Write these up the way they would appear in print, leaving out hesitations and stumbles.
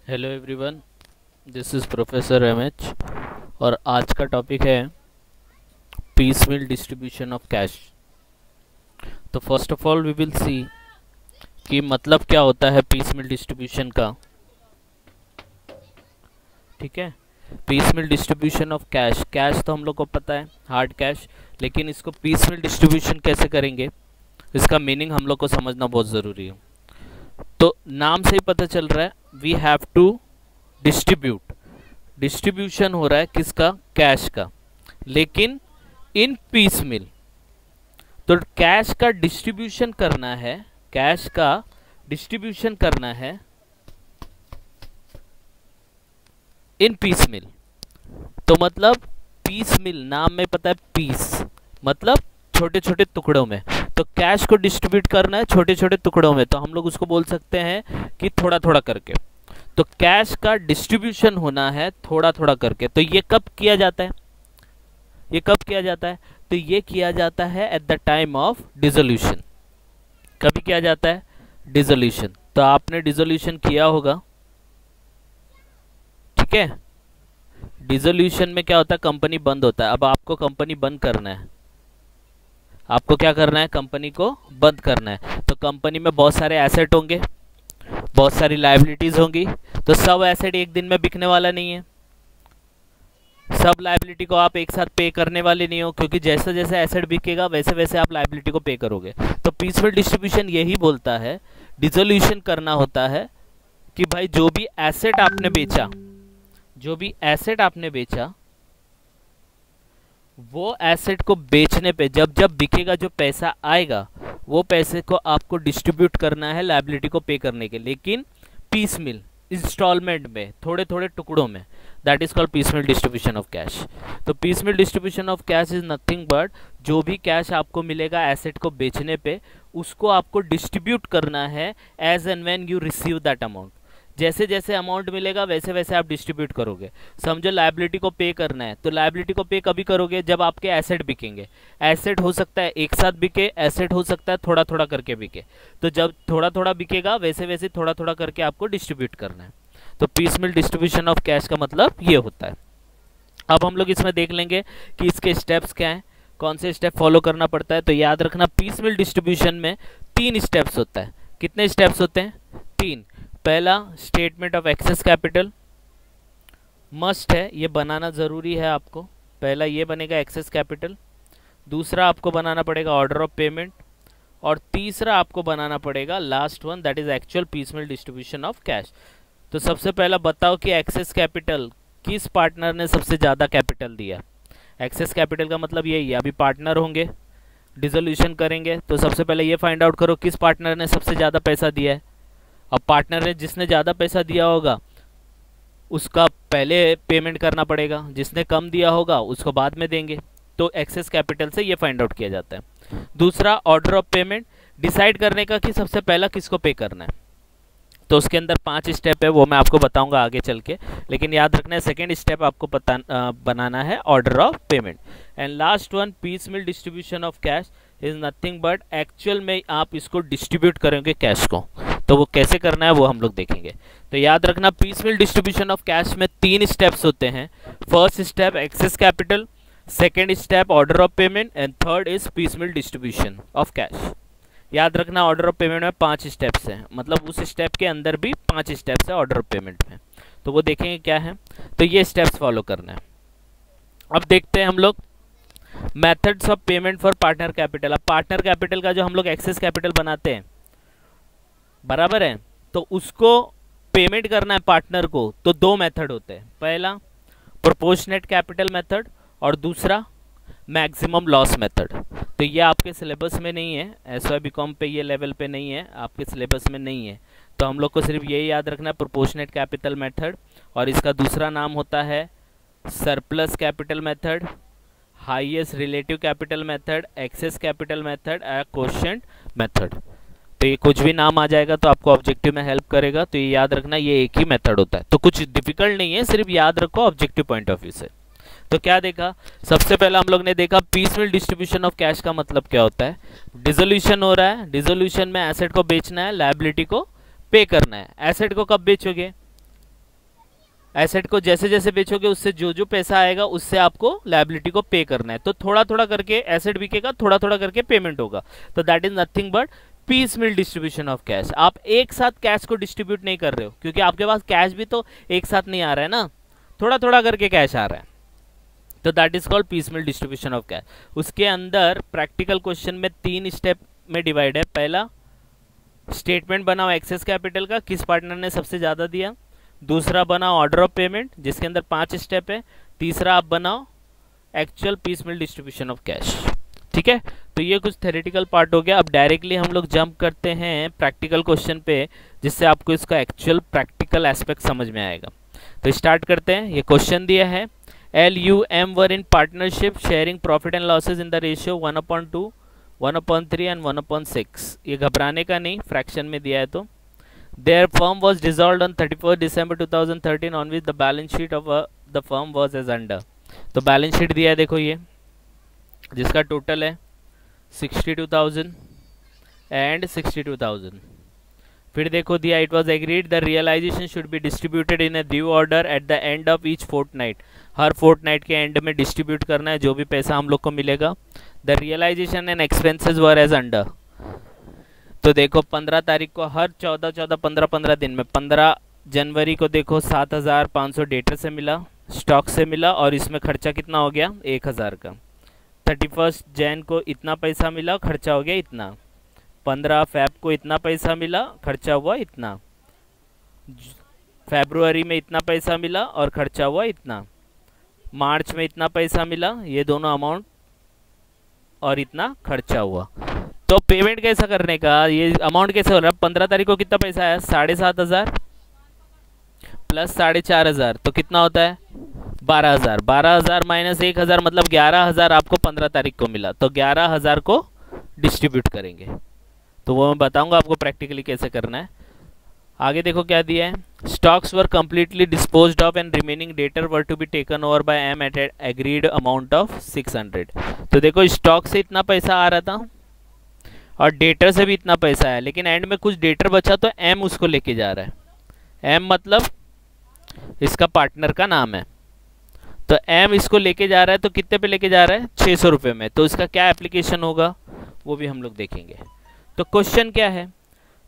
Hello everyone, this is professor MH और आज का टॉपिक है पीसमील डिस्ट्रीब्यूशन ऑफ कैश। तो first of all we will see कि मतलब क्या होता है पीसमील डिस्ट्रीब्यूशन का। ठीक है, piecemeal distribution of cash. Cash तो हम लोग को पता है हार्ड कैश, लेकिन इसको पीसमील डिस्ट्रीब्यूशन कैसे करेंगे, इसका मीनिंग हम लोग को समझना बहुत ज़रूरी है। तो नाम से ही पता चल रहा है we have to distribute. Distribution हो रहा है किसका? कैश का, लेकिन इन पीस मिल। तो कैश का डिस्ट्रीब्यूशन करना है, कैश का डिस्ट्रीब्यूशन करना है इन पीस मिल। तो मतलब पीस मिल, नाम में पता है पीस मतलब छोटे छोटे टुकड़ों में। तो कैश को डिस्ट्रीब्यूट करना है छोटे छोटे टुकड़ों में, तो हम लोग उसको बोल सकते हैं कि थोड़ा थोड़ा करके। तो कैश का डिस्ट्रीब्यूशन होना है थोड़ा थोड़ा करके। तो ये कब किया जाता है? ये कब किया जाता है? तो ये किया जाता है at the time of dissolution. कभी किया जाता है? डिसोल्यूशन। तो आपने डिसोल्यूशन किया होगा, ठीक है। डिसोल्यूशन में क्या होता है? कंपनी बंद होता है। अब आपको कंपनी बंद करना है, आपको क्या करना है? कंपनी को बंद करना है। तो कंपनी में बहुत सारे एसेट होंगे, बहुत सारी लायबिलिटीज होंगी। तो सब एसेट एक दिन में बिकने वाला नहीं है, सब लायबिलिटी को आप एक साथ पे करने वाले नहीं हो, क्योंकि जैसे जैसे एसेट बिकेगा वैसे वैसे आप लायबिलिटी को पे करोगे। तो पीसफुल डिस्ट्रीब्यूशन यही बोलता है, डिसोल्यूशन करना होता है कि भाई जो भी एसेट आपने बेचा, जो भी एसेट आपने बेचा, वो एसेट को बेचने पे जब जब बिकेगा जो पैसा आएगा, वो पैसे को आपको डिस्ट्रीब्यूट करना है लायबिलिटी को पे करने के, लेकिन पीस मिल, इंस्टॉलमेंट में, थोड़े थोड़े टुकड़ों में। That is called piecemeal distribution of cash. तो piecemeal distribution of cash is nothing but जो भी कैश आपको मिलेगा एसेट को बेचने पे, उसको आपको डिस्ट्रीब्यूट करना है as and when you receive that amount. जैसे जैसे अमाउंट मिलेगा वैसे वैसे आप डिस्ट्रीब्यूट करोगे। समझो लायबिलिटी को पे करना है, तो लायबिलिटी को पे कभी करोगे? जब आपके एसेट बिकेंगे। एसेट हो सकता है एक साथ बिके, एसेट हो सकता है थोड़ा थोड़ा करके बिके। तो जब थोड़ा थोड़ा बिकेगा वैसे वैसे थोड़ा थोड़ा करके आपको डिस्ट्रीब्यूट करना है। तो पीसमिल डिस्ट्रीब्यूशन ऑफ कैश का मतलब ये होता है। अब हम लोग इसमें देख लेंगे कि इसके स्टेप्स क्या हैं, कौन से स्टेप फॉलो करना पड़ता है। तो याद रखना पीसमिल डिस्ट्रीब्यूशन में 3 स्टेप्स होता है। कितने स्टेप्स होते हैं? 3। पहला, statement of excess capital must है, ये बनाना ज़रूरी है आपको। पहला ये बनेगा एक्सेस कैपिटल। दूसरा आपको बनाना पड़ेगा ऑर्डर ऑफ पेमेंट। और तीसरा आपको बनाना पड़ेगा last one, that is actual piecemeal distribution of cash. तो सबसे पहला बताओ कि एक्सेस कैपिटल किस पार्टनर ने सबसे ज़्यादा कैपिटल दिया। एक्सेस कैपिटल का मतलब यही है, अभी पार्टनर होंगे, डिसोल्यूशन करेंगे, तो सबसे पहले ये फाइंड आउट करो किस पार्टनर ने सबसे ज़्यादा पैसा दिया है। अब पार्टनर ने जिसने ज़्यादा पैसा दिया होगा उसका पहले पेमेंट करना पड़ेगा, जिसने कम दिया होगा उसको बाद में देंगे। तो एक्सेस कैपिटल से ये फाइंड आउट किया जाता है। दूसरा, ऑर्डर ऑफ पेमेंट, डिसाइड करने का कि सबसे पहला किसको पे करना है। तो उसके अंदर 5 स्टेप है, वो मैं आपको बताऊंगा आगे चल के, लेकिन याद रखना है सेकेंड स्टेप आपको बनाना है order of payment. And last one, piecemeal distribution of cash is nothing but actual में आप इसको डिस्ट्रीब्यूट करेंगे कैश को। तो वो कैसे करना है वो हम लोग देखेंगे। तो याद रखना पीसमिल डिस्ट्रीब्यूशन ऑफ कैश में 3 स्टेप्स होते हैं। First step excess capital, second step order of payment and third is piecemeal distribution of cash. याद रखना ऑर्डर ऑफ पेमेंट में 5 स्टेप्स हैं, मतलब उस स्टेप के अंदर भी 5 स्टेप्स है ऑर्डर ऑफ पेमेंट में। तो वो देखेंगे क्या है। तो ये स्टेप्स फॉलो करना है। अब देखते हैं हम लोग methods of payment for partner capital. अब पार्टनर कैपिटल का जो हम लोग एक्सेस कैपिटल बनाते हैं, बराबर है, तो उसको पेमेंट करना है पार्टनर को, तो 2 मेथड होते हैं। पहला प्रोपोर्शनेट कैपिटल मेथड और दूसरा मैक्सिमम लॉस मेथड। तो ये आपके सिलेबस में नहीं है, एसवाई बीकॉम पे ये लेवल पे नहीं है, आपके सिलेबस में नहीं है। तो हम लोग को सिर्फ यही याद रखना है प्रोपोर्शनेट कैपिटल मेथड, और इसका दूसरा नाम होता है surplus capital method, highest relative capital method, excess capital method, quotient method. तो ये कुछ भी नाम आ जाएगा तो आपको ऑब्जेक्टिव में हेल्प करेगा। तो ये याद रखना ये एक ही मेथड होता है, तो कुछ डिफिकल्ट नहीं है, सिर्फ याद रखो ऑब्जेक्टिव पॉइंट ऑफ व्यू से। तो क्या देखा? सबसे पहला हम लोग ने देखा पीसमिल डिस्ट्रीब्यूशन ऑफ कैश का मतलब क्या होता है। डिसोल्यूशन हो रहा है, डिसोल्यूशन में एसेट को बेचना है, लायबिलिटी को पे करना है। एसेट को कब बेचोगे? एसेट को जैसे जैसे बेचोगे उससे जो जो पैसा आएगा उससे आपको लायबिलिटी को पे करना है। तो थोड़ा थोड़ा करके एसेट बिकेगा, थोड़ा थोड़ा करके पेमेंट होगा। तो that is nothing but peace mill distribution of cash. आप एक साथ कैश को डिस्ट्रीब्यूट नहीं कर रहे हो, क्योंकि आपके पास कैश भी तो एक साथ नहीं आ रहा है ना, थोड़ा थोड़ा करके कैश आ रहा है। तो that is called piecemeal distribution of cash. उसके अंदर प्रैक्टिकल क्वेश्चन में 3 स्टेप में डिवाइड है। पहला, स्टेटमेंट बनाओ एक्सेस कैपिटल का, किस पार्टनर ने सबसे ज़्यादा दिया। दूसरा बनाओ ऑर्डर ऑफ पेमेंट, जिसके अंदर 5 स्टेप है। तीसरा आप बनाओ actual piecemeal distribution of cash. ठीक है, तो ये कुछ थ्योरेटिकल पार्ट हो गया। अब डायरेक्टली हम लोग जंप करते हैं प्रैक्टिकल क्वेश्चन पे, जिससे आपको इसका एक्चुअल प्रैक्टिकल एस्पेक्ट समझ में आएगा। तो स्टार्ट करते हैं। ये क्वेश्चन दिया है, LUM were in partnership sharing profit and losses in the ratio 1/2, 1/3 and 1/6। ये घबराने का नहीं, फ्रैक्शन में दिया है। तो their firm was dissolved on 31st December 2013 on which the balance sheet of the firm was as under। तो balance sheet दिया है देखो ये, जिसका टोटल है 62,000 एंड 62,000। फिर देखो दिया, it was agreed the realisation should be distributed in a due order at the end of each fortnight. हर फोर्टनाइट के एंड में डिस्ट्रीब्यूट करना है जो भी पैसा हम लोग को मिलेगा। The realisation and expenses were as under. तो देखो 15 तारीख को हर 15 दिन में 15 जनवरी को देखो 7,500 डेटर से मिला, स्टॉक से मिला, और इसमें खर्चा कितना हो गया 1,000 का। 31 जैन को इतना पैसा मिला, खर्चा हो गया इतना। 15 फेब को इतना पैसा मिला, खर्चा हुआ इतना। फरवरी में इतना पैसा मिला और खर्चा हुआ इतना। मार्च में इतना पैसा मिला, ये दोनों अमाउंट, और इतना खर्चा हुआ। तो पेमेंट कैसा करने का, ये अमाउंट कैसे हो रहा है। 15 तारीख को कितना पैसा आया 7,500 प्लस 4,500, तो कितना होता है 12,000। 12,000 माइनस 1,000 मतलब 11,000 आपको 15 तारीख को मिला। तो 11,000 को डिस्ट्रीब्यूट करेंगे। तो वो मैं बताऊंगा आपको प्रैक्टिकली कैसे करना है। आगे देखो क्या दिया है, stocks were completely disposed of and remaining debtor were to be taken over by M at agreed amount of 600। तो देखो स्टॉक से इतना पैसा आ रहा था और डेटर से भी इतना पैसा है, लेकिन एंड में कुछ डेटर बचा तो एम उसको लेके जा रहा है। एम मतलब इसका पार्टनर का नाम है। तो एम इसको लेके जा रहा है, तो कितने पे लेके जा रहा है 600 रुपये में। तो इसका क्या एप्लीकेशन होगा वो भी हम लोग देखेंगे। तो क्वेश्चन क्या है,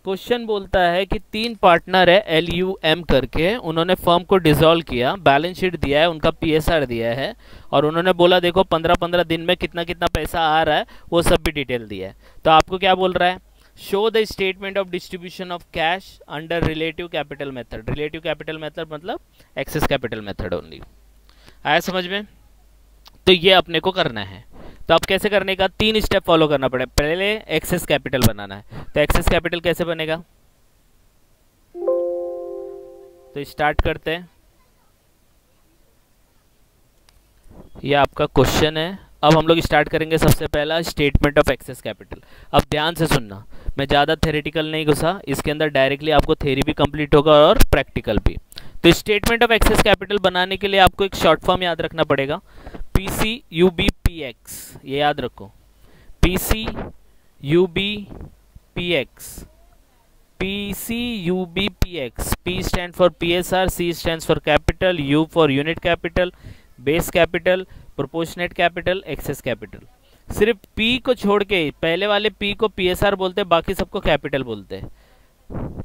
क्वेश्चन बोलता है कि 3 पार्टनर है LUM करके, उन्होंने फर्म को डिसॉल्व किया, बैलेंस शीट दिया है, उनका PSR दिया है, और उन्होंने बोला देखो 15-15 दिन में कितना कितना पैसा आ रहा है वो सब भी डिटेल दिया है। तो आपको क्या बोल रहा है, show the statement of distribution of cash under relative capital method. Relative capital method मतलब एक्सेस कैपिटल मेथड ओनली। आया समझ में। तो ये अपने को करना है। तो अब कैसे करने का, 3 स्टेप फॉलो करना पड़ेगा। पहले एक्सेस कैपिटल बनाना है। तो एक्सेस कैपिटल कैसे बनेगा, तो स्टार्ट करते हैं। ये आपका क्वेश्चन है। अब हम लोग स्टार्ट करेंगे सबसे पहला स्टेटमेंट ऑफ एक्सेस कैपिटल। अब ध्यान से सुनना, मैं ज़्यादा थ्योरेटिकल नहीं घुसा, इसके अंदर डायरेक्टली आपको थ्योरी भी कंप्लीट होगा और प्रैक्टिकल भी। तो स्टेटमेंट ऑफ एक्सेस कैपिटल बनाने के लिए आपको एक शॉर्ट फॉर्म याद रखना पड़ेगा, PCUBPX। ये याद रखो, PCUBPX। PCUBPX, P stands for PSR, C stands for capital, U for unit capital, base capital, proportionate capital, excess capital। सिर्फ P को छोड़ के, पहले वाले P को PSR बोलते हैं, बाकी सबको कैपिटल बोलते हैं।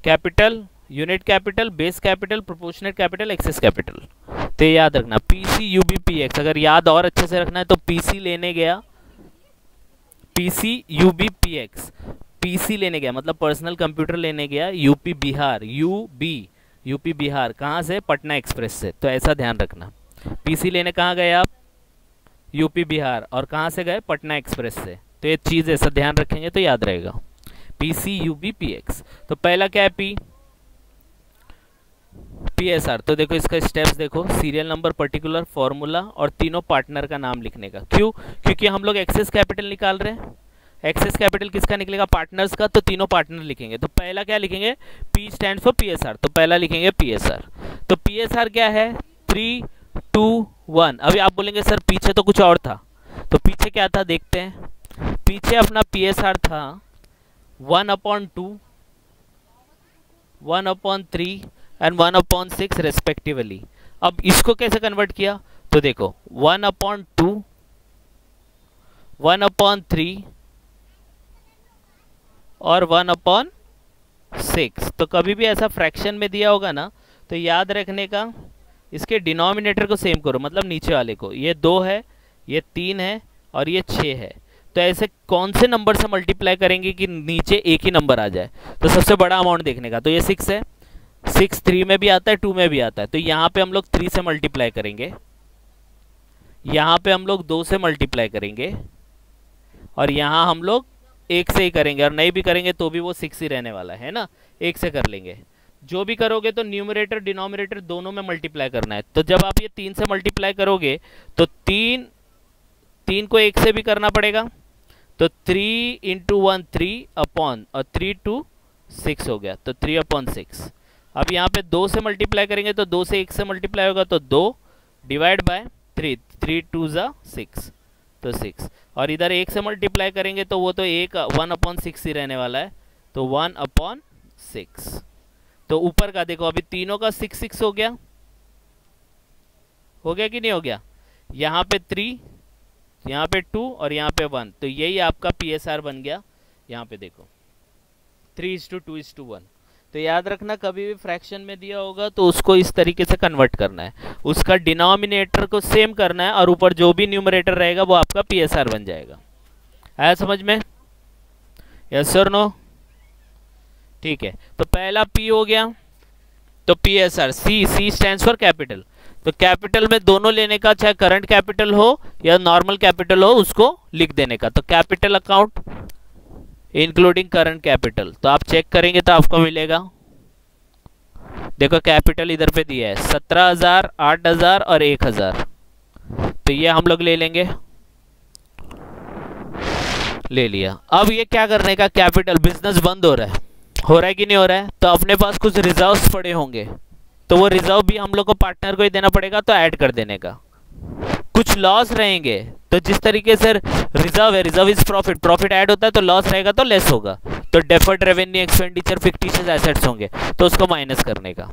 Capital, unit capital, base capital, proportionate capital, excess capital. तो याद रखना PCUBPX। अगर याद और अच्छे से रखना है तो PC लेने गया, PCUBPX, PC लेने गया मतलब पर्सनल कंप्यूटर लेने गया, यूपी बिहार, यूपी बिहार कहाँ से, पटना एक्सप्रेस से। तो ऐसा ध्यान रखना, PC लेने कहाँ गए आप, यूपी बिहार, और कहाँ से गए, पटना एक्सप्रेस से। तो ये चीज़ ऐसा ध्यान रखेंगे तो याद रहेगा, PCUBPX। तो पहला क्या है, PSR। तो देखो इसका स्टेप्स देखो, सीरियल नंबर, पर्टिकुलर, फॉर्मूला और तीनों पार्टनर का नाम लिखने का। क्यों, क्योंकि हम लोग एक्सेस कैपिटल निकाल रहे हैं। एक्सेस कैपिटल किसका निकलेगा, पार्टनर्स का। तो तीनों पार्टनर लिखेंगे। तो पहला क्या लिखेंगे, P स्टैंड फॉर PSR। तो पहला लिखेंगे PSR। तो PSR क्या है, 3, 2, 1। अभी आप बोलेंगे सर पीछे तो कुछ और था। तो पीछे क्या था देखते हैं। पीछे अपना PSR था 1/2, 1/3 एंड 1/6 रेस्पेक्टिवली। अब इसको कैसे कन्वर्ट किया, तो देखो 1/2, 1/3 और 1/6। तो कभी भी ऐसा फ्रैक्शन में दिया होगा ना, तो याद रखने का, इसके डिनोमिनेटर को सेम करो, मतलब नीचे वाले को। ये 2 है, ये 3 है और ये 6 है। तो ऐसे कौन से नंबर से मल्टीप्लाई करेंगे कि नीचे एक ही नंबर आ जाए। तो सबसे बड़ा अमाउंट देखने का, तो ये 6 है, 6 3 में भी आता है, 2 में भी आता है। तो यहाँ पे हम लोग 3 से मल्टीप्लाई करेंगे, यहाँ पे हम लोग 2 से मल्टीप्लाई करेंगे और यहाँ हम लोग 1 से ही करेंगे, और नहीं भी करेंगे तो भी वो 6 ही रहने वाला है ना, 1 से कर लेंगे। जो भी करोगे तो न्यूमरेटर डिनोमिनेटर दोनों में मल्टीप्लाई करना है। तो जब आप ये 3 से मल्टीप्लाई करोगे तो 3 को 1 से भी करना पड़ेगा, तो 3 × 1 3 अपॉन, और 3 2 6 हो गया, तो 3/6। अब यहाँ पे 2 से मल्टीप्लाई करेंगे तो 2 से 1 से मल्टीप्लाई होगा, तो 2 डिवाइड बाय 3, 3 2 6, तो 6। और इधर 1 से मल्टीप्लाई करेंगे तो वो तो 1/6 ही रहने वाला है, तो 1/6। तो ऊपर का देखो, अभी तीनों का 6 6 हो गया कि नहीं हो गया। यहाँ पे 3, यहाँ पे 2 और यहाँ पे 1, तो यही आपका PSR बन गया। यहाँ पे देखो 3:2:1। तो याद रखना, कभी भी फ्रैक्शन में दिया होगा तो उसको इस तरीके से कन्वर्ट करना है, उसका डिनोमिनेटर को सेम करना है और ऊपर जो भी न्यूमरेटर रहेगा वो आपका PSR बन जाएगा। आया समझ में? यस और नो? ठीक है, तो पहला P हो गया, तो PSR। C stands for capital. तो कैपिटल में दोनों लेने का, चाहे करंट कैपिटल हो या नॉर्मल कैपिटल हो, उसको लिख देने का। तो capital account including current capital, तो आप चेक करेंगे तो आपको मिलेगा, देखो कैपिटल इधर पे दिया है 17,000, 8,000 और 1,000। तो ये हम लोग ले लेंगे, ले लिया। अब ये क्या करने का, कैपिटल, बिजनेस बंद हो रहा है कि नहीं हो रहा है, तो अपने पास कुछ रिजर्व्स पड़े होंगे, तो वो रिजर्व भी हम लोग को पार्टनर को ही देना पड़ेगा, तो ऐड कर देने का। कुछ लॉस रहेंगे, तो जिस तरीके से रिजर्व है, reserve is profit, profit add होता है तो लॉस रहेगा तो लेस होगा। तो deferred revenue, expenditure, fictitious assets होंगे तो उसको माइनस करने का।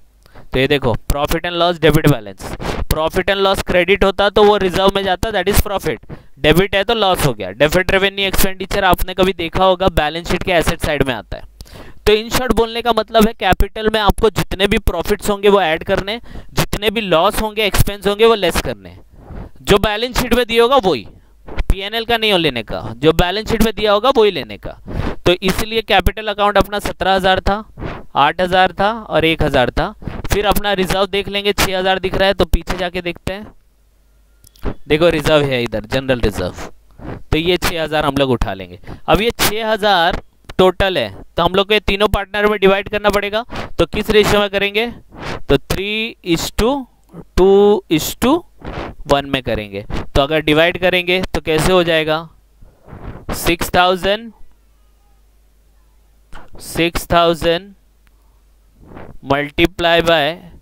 तो ये देखो profit and loss, debit balance. Profit and loss credit होता तो वो रिजर्व में जाता, दैट इज प्रॉफिट। डेबिट है तो लॉस हो गया। डेफर्ड रेवेन्यू, एक्सपेंडिचर आपने कभी देखा होगा बैलेंस शीट के एसेट साइड में आता है। तो इन शॉर्ट बोलने का मतलब है, कैपिटल में आपको जितने भी प्रॉफिट्स होंगे वो ऐड करने, जितने भी लॉस होंगे, एक्सपेंस होंगे वो लेस करने। जो बैलेंस शीट में दिया होगा वही, PNL का नहीं हो लेने का, जो बैलेंस शीट में दिया होगा वही लेने का। तो इसलिए कैपिटल अकाउंट अपना 17,000 था, 8,000 था और 1,000 था। फिर अपना रिजर्व देख लेंगे, 6,000 दिख रहा है, तो पीछे जाके देखते हैं। देखो रिजर्व है इधर, जनरल रिजर्व, तो ये 6,000 हम लोग उठा लेंगे। अब ये 6,000 टोटल है, तो हम लोग को ये तीनों पार्टनर में डिवाइड करना पड़ेगा। तो किस रेशियो में करेंगे, तो 3:2:1 में करेंगे। तो अगर डिवाइड करेंगे तो कैसे हो जाएगा, 6,000 मल्टीप्लाई बाय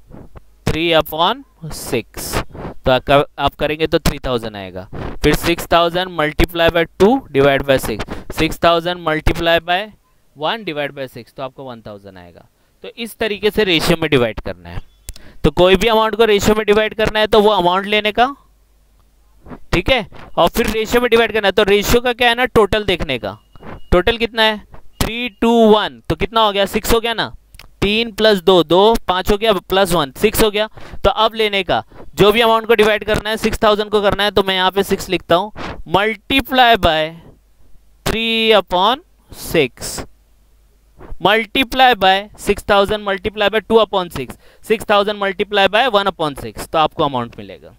3/6, तो आप करेंगे तो 3,000 आएगा। फिर 6,000 multiply by 2 divide by 6, 6,000 multiply by 1 divide by 6, तो आपको 1,000 आएगा। तो इस तरीके से रेशियो में डिवाइड करना है। तो कोई भी अमाउंट को रेशियो में डिवाइड करना है तो वो अमाउंट लेने का, ठीक है, और फिर रेशियो में डिवाइड करना है। तो रेशियो का क्या है ना, टोटल देखने का। टोटल कितना है, 3:1, तो कितना हो गया, 6 हो गया ना। 3 + 2 2, 5 हो गया, +1 6 हो गया। तो अब लेने का, जो भी अमाउंट को डिवाइड करना है 6,000 को करना है, तो मैं यहाँ पे 6 लिखता हूँ, multiply by 3/6 multiply by 6,000 multiply by 2/6, 6,000 multiply by 1/6, तो आपको अमाउंट मिलेगा।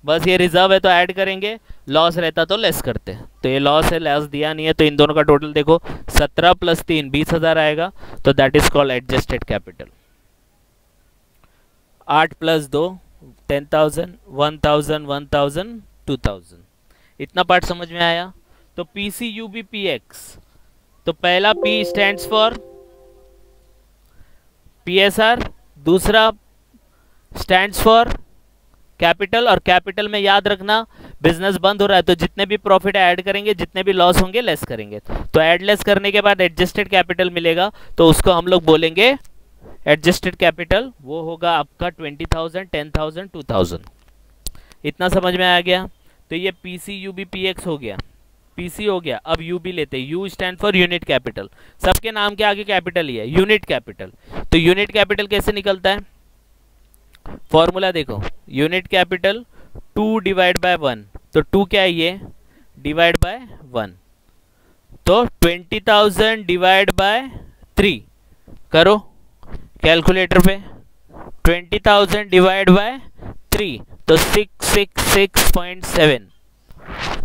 बस ये रिजर्व है तो ऐड करेंगे, लॉस रहता तो लेस करते। तो ये लॉस है, लॉस दिया नहीं है, तो इन दोनों का टोटल देखो 17 + 3 20,000 आएगा, तो that is called adjusted capital. 8 + 2 10,000, 1,000, 1,000, 2,000। इतना पार्ट समझ में आया। तो PCUBPX, तो पहला P स्टैंड्स फॉर PSR, दूसरा स्टैंड्स फॉर कैपिटल, और कैपिटल में याद रखना बिजनेस बंद हो रहा है तो जितने भी प्रॉफिट ऐड करेंगे, जितने भी लॉस होंगे लेस करेंगे। तो ऐड लेस करने के बाद एडजस्टेड कैपिटल मिलेगा, तो उसको हम लोग बोलेंगे एडजस्टेड कैपिटल वो होगा आपका 20,000, 10,000, 2,000। इतना समझ में आ गया। तो ये पीसी यूबी पीएक्स हो गया, पीसी हो गया। अब यूबी लेते हैं, you stand for unit capital, सबके नाम के आगे कैपिटल ही है, यूनिट कैपिटल। तो यूनिट कैपिटल कैसे निकलता है, फॉर्मूला देखो, यूनिट कैपिटल 2 डिवाइड बाय 1, तो 2 क्या है ये, डिवाइड बाय 1, तो 20,000 डिवाइड बाय 3 करो कैलकुलेटर पे, 20,000 डिवाइड बाय 3 तो 666.7।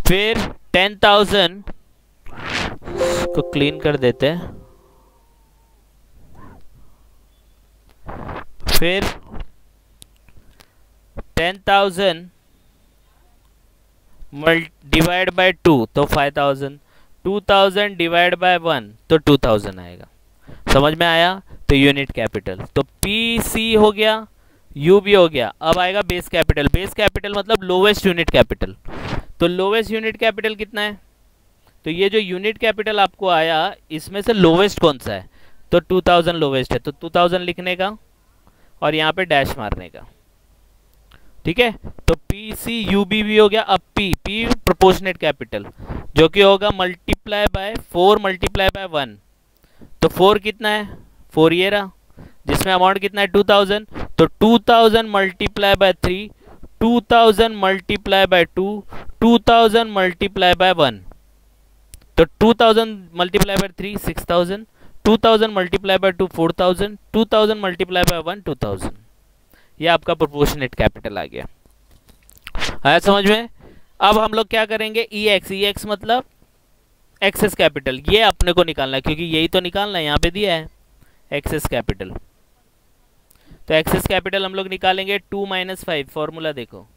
फिर 10,000 को क्लीन कर देते हैं, फिर 10,000 डिवाइड बाय 2 तो 5,000, 2,000 डिवाइड बाय 1 तो 2,000 आएगा। समझ में आया। तो यूनिट कैपिटल, तो पी सी हो गया, यू भी हो गया। अब आएगा बेस कैपिटल, बेस कैपिटल मतलब लोवेस्ट यूनिट कैपिटल। तो लोवेस्ट यूनिट कैपिटल कितना है, तो ये जो यूनिट कैपिटल आपको आया इसमें से लोवेस्ट कौन सा है, तो 2,000 लोवेस्ट है, तो 2,000 लिखने का और यहाँ पे डैश मारने का, ठीक है। तो पी सी यू बी भी हो गया। अब पी पी प्रोपोर्शनेट कैपिटल जो कि होगा मल्टीप्लाई बाय 4 मल्टीप्लाई बाय 1, तो 4 कितना है, 4 ये रहा, जिसमें अमाउंट कितना है 2,000, तो 2,000 multiply by 3, 2,000 multiply by 2, 2,000 multiply by 1, तो 2,000 multiply by 3 6,000, 2,000 multiply by 2 4,000, 2,000 multiply by 1 2,000। ये आपका प्रोपोर्शनेट कैपिटल आ गया। आया समझ में। अब हम लोग क्या करेंगे, ई एक्स मतलब एक्सेस कैपिटल, ये अपने को निकालना है क्योंकि यही तो निकालना है, यहाँ पे दिया है एक्सेस कैपिटल। तो एक्सेस कैपिटल हम लोग निकालेंगे 2 - 5, फॉर्मूला देखो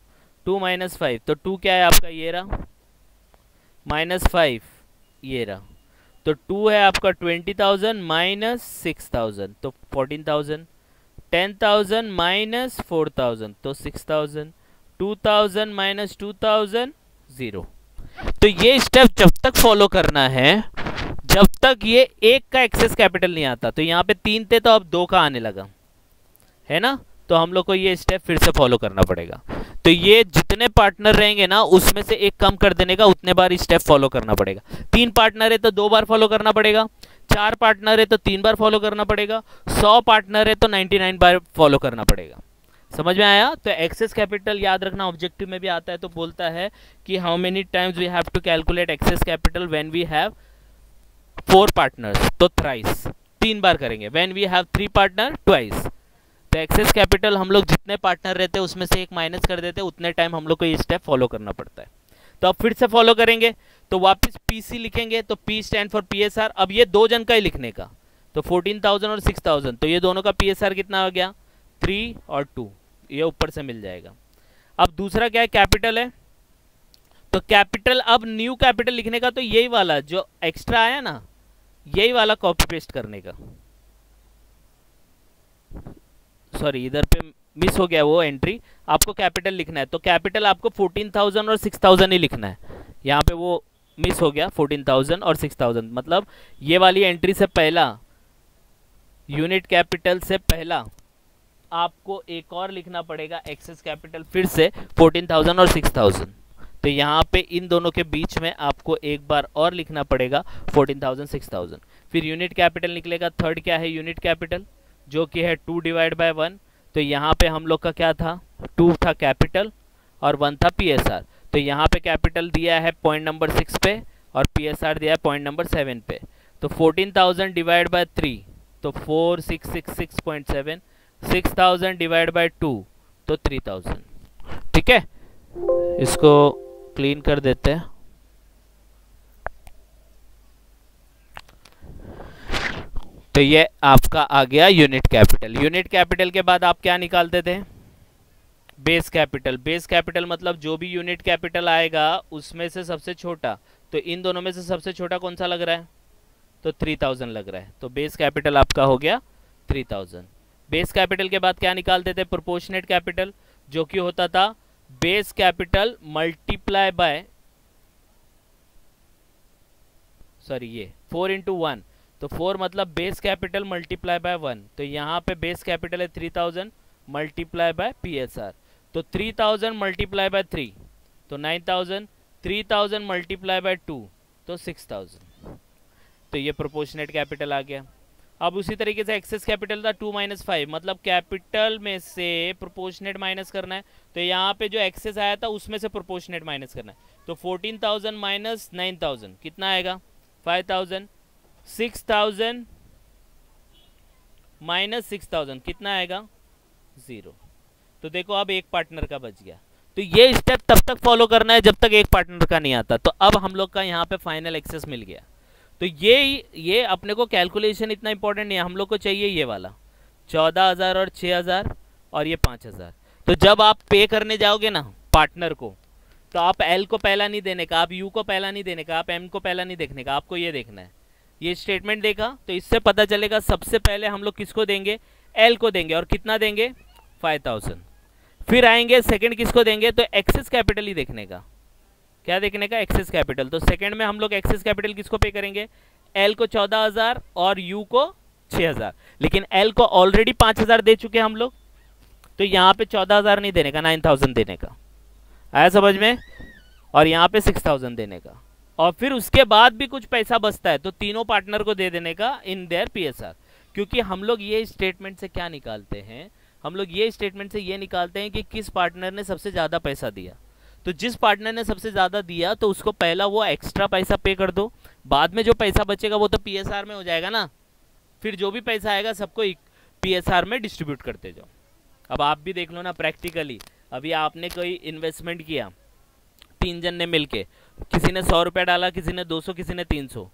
2 - 5, तो 2 क्या है आपका, ये रहा, -5 ये रहा, तो 2 है आपका 20,000 माइनस 6,000 तो 14,000, 10,000 माइनस 4,000 तो 6,000, 2,000 माइनस 2,000 0। तो ये स्टेप जब तक फॉलो करना है जब तक ये एक का एक्सेस कैपिटल नहीं आता। तो यहाँ पे 3 थे तो अब 2 का आने लगा है ना, तो हम लोग को ये स्टेप फिर से फॉलो करना पड़ेगा। तो ये जितने पार्टनर रहेंगे ना उसमें से एक कम कर देने का, उतने बार स्टेप फॉलो करना पड़ेगा। 3 पार्टनर है तो 2 बार फॉलो करना पड़ेगा, 4 पार्टनर है तो 3 बार फॉलो करना पड़ेगा, 100 पार्टनर है तो 99 बार फॉलो करना पड़ेगा। समझ में आया। तो एक्सेस कैपिटल याद रखना, ऑब्जेक्टिव में भी आता है तो बोलता है कि how many times we have to calculate excess capital when we have 4 partners, तो थ्राइस 3 बार करेंगे, when we have 3 partner twice. तो एक्सेस कैपिटल हम लोग जितने पार्टनर रहते हैं उसमें से एक माइनस कर देते हैं, उतने टाइम हम लोग को ये स्टेप फॉलो करना पड़ता है। तो अब फिर से फॉलो करेंगे, तो वापस पीसी लिखेंगे, तो पी स्टैंड फॉर पीएसआर। अब ये 2 जन का ही लिखने का, तो 14,000 और 6,000, तो ये दोनों का पीएसआर कितना हो गया 3 और 2, ये ऊपर से मिल जाएगा। अब दूसरा क्या है, कैपिटल है, तो कैपिटल अब न्यू कैपिटल लिखने का, तो यही वाला जो एक्स्ट्रा आया ना यही वाला कॉपी पेस्ट करने का, सॉरी इधर पे मिस हो गया वो एंट्री, आपको कैपिटल लिखना है। तो कैपिटल आपको 14,000 और 6,000 ही लिखना है, यहाँ पे वो मिस हो गया 14,000 और 6,000, मतलब ये वाली एंट्री से पहला, यूनिट कैपिटल से पहला आपको एक और लिखना पड़ेगा एक्सेस कैपिटल, फिर से 14,000 और 6,000। तो यहाँ पे इन दोनों के बीच में आपको एक बार और लिखना पड़ेगा 14,000 6,000। फिर यूनिट कैपिटल निकलेगा, थर्ड क्या है यूनिट कैपिटल, जो कि है 2 डिवाइड बाय 1। तो यहाँ पे हम लोग का क्या था, 2 था कैपिटल और 1 था पीएसआर। तो यहाँ पे कैपिटल दिया है पॉइंट नंबर 6 पे और पीएसआर दिया है पॉइंट नंबर 7 पे। तो 14,000 डिवाइड बाय 3 तो 4666.7, 6,000 डिवाइड बाय 2 तो 3,000। ठीक है, इसको क्लीन कर देते हैं। तो ये आपका आ गया यूनिट कैपिटल। यूनिट कैपिटल के बाद आप क्या निकालते थे, बेस कैपिटल। बेस कैपिटल मतलब जो भी यूनिट कैपिटल आएगा उसमें से सबसे छोटा, तो इन दोनों में से सबसे छोटा कौन सा लग रहा है, तो 3,000 लग रहा है। तो बेस कैपिटल आपका हो गया 3,000। बेस कैपिटल के बाद क्या निकालते थे, प्रोपोर्शनेट कैपिटल, जो कि होता था base capital multiply by, sorry ये 4 × 1, तो 4 मतलब बेस कैपिटल मल्टीप्लाई बाय 1, तो यहाँ पे बेस कैपिटल है 3000 मल्टीप्लाई बाय PSR, तो 3000 मल्टीप्लाई बाय 3 तो 9000, 3000 मल्टीप्लाई बाय 2 तो 6000, तो ये प्रोपोर्शनेट कैपिटल आ गया। अब उसी तरीके से एक्सेस कैपिटल था 2 - 5, मतलब कैपिटल में से प्रोपोर्शनेट माइनस करना है, तो यहाँ पे जो एक्सेस आया था उसमें से प्रोपोर्शनेट माइनस करना है, तो 14000 माइनस 9000 कितना आएगा 5000, 6000 माइनस 6000 कितना आएगा 0। तो देखो अब एक पार्टनर का बच गया। तो ये स्टेप तब तक फॉलो करना है जब तक एक पार्टनर का नहीं आता। तो अब हम लोग का यहाँ पे फाइनल एक्सेस मिल गया। तो ये अपने को कैलकुलेशन इतना इंपॉर्टेंट नहीं है, हम लोग को चाहिए ये वाला 14000 और 6000 और ये 5000। तो जब आप पे करने जाओगे ना पार्टनर को, तो आप एल को पहला नहीं देने का, आप यू को पहला नहीं देने का, आप एम को पहला नहीं देखने का, आपको ये देखना है। ये स्टेटमेंट देखा तो इससे पता चलेगा सबसे पहले हम लोग किसको देंगे, एल को देंगे, और कितना देंगे 5000। फिर आएंगे सेकंड किसको देंगे, तो एक्सेस कैपिटल ही देखने का। क्या देखने का, एक्सेस कैपिटल। तो सेकंड में हम लोग एक्सेस कैपिटल किसको पे करेंगे, एल को 14000 और यू को 6000, लेकिन एल को ऑलरेडी 5000 दे चुके हम लोग, तो यहाँ पे 14000 नहीं देने का, 9000 देने का। आया समझ में, और यहाँ पे 6000 देने का, और फिर उसके बाद भी कुछ पैसा बचता है तो तीनों पार्टनर को दे देने का इन देयर PSR। क्योंकि हम लोग ये स्टेटमेंट से क्या निकालते हैं, हम लोग ये स्टेटमेंट से ये निकालते हैं कि किस पार्टनर ने सबसे ज़्यादा पैसा दिया। तो जिस पार्टनर ने सबसे ज़्यादा दिया तो उसको पहला वो एक्स्ट्रा पैसा पे कर दो, बाद में जो पैसा बचेगा वो तो PSR में हो जाएगा ना, फिर जो भी पैसा आएगा सबको PSR में डिस्ट्रीब्यूट करते जाओ। अब आप भी देख लो ना प्रैक्टिकली, अभी आपने कोई इन्वेस्टमेंट किया, 3 जन ने मिलके, किसी ने 100 रुपया डाला, किसी ने 200, किसी ने 300,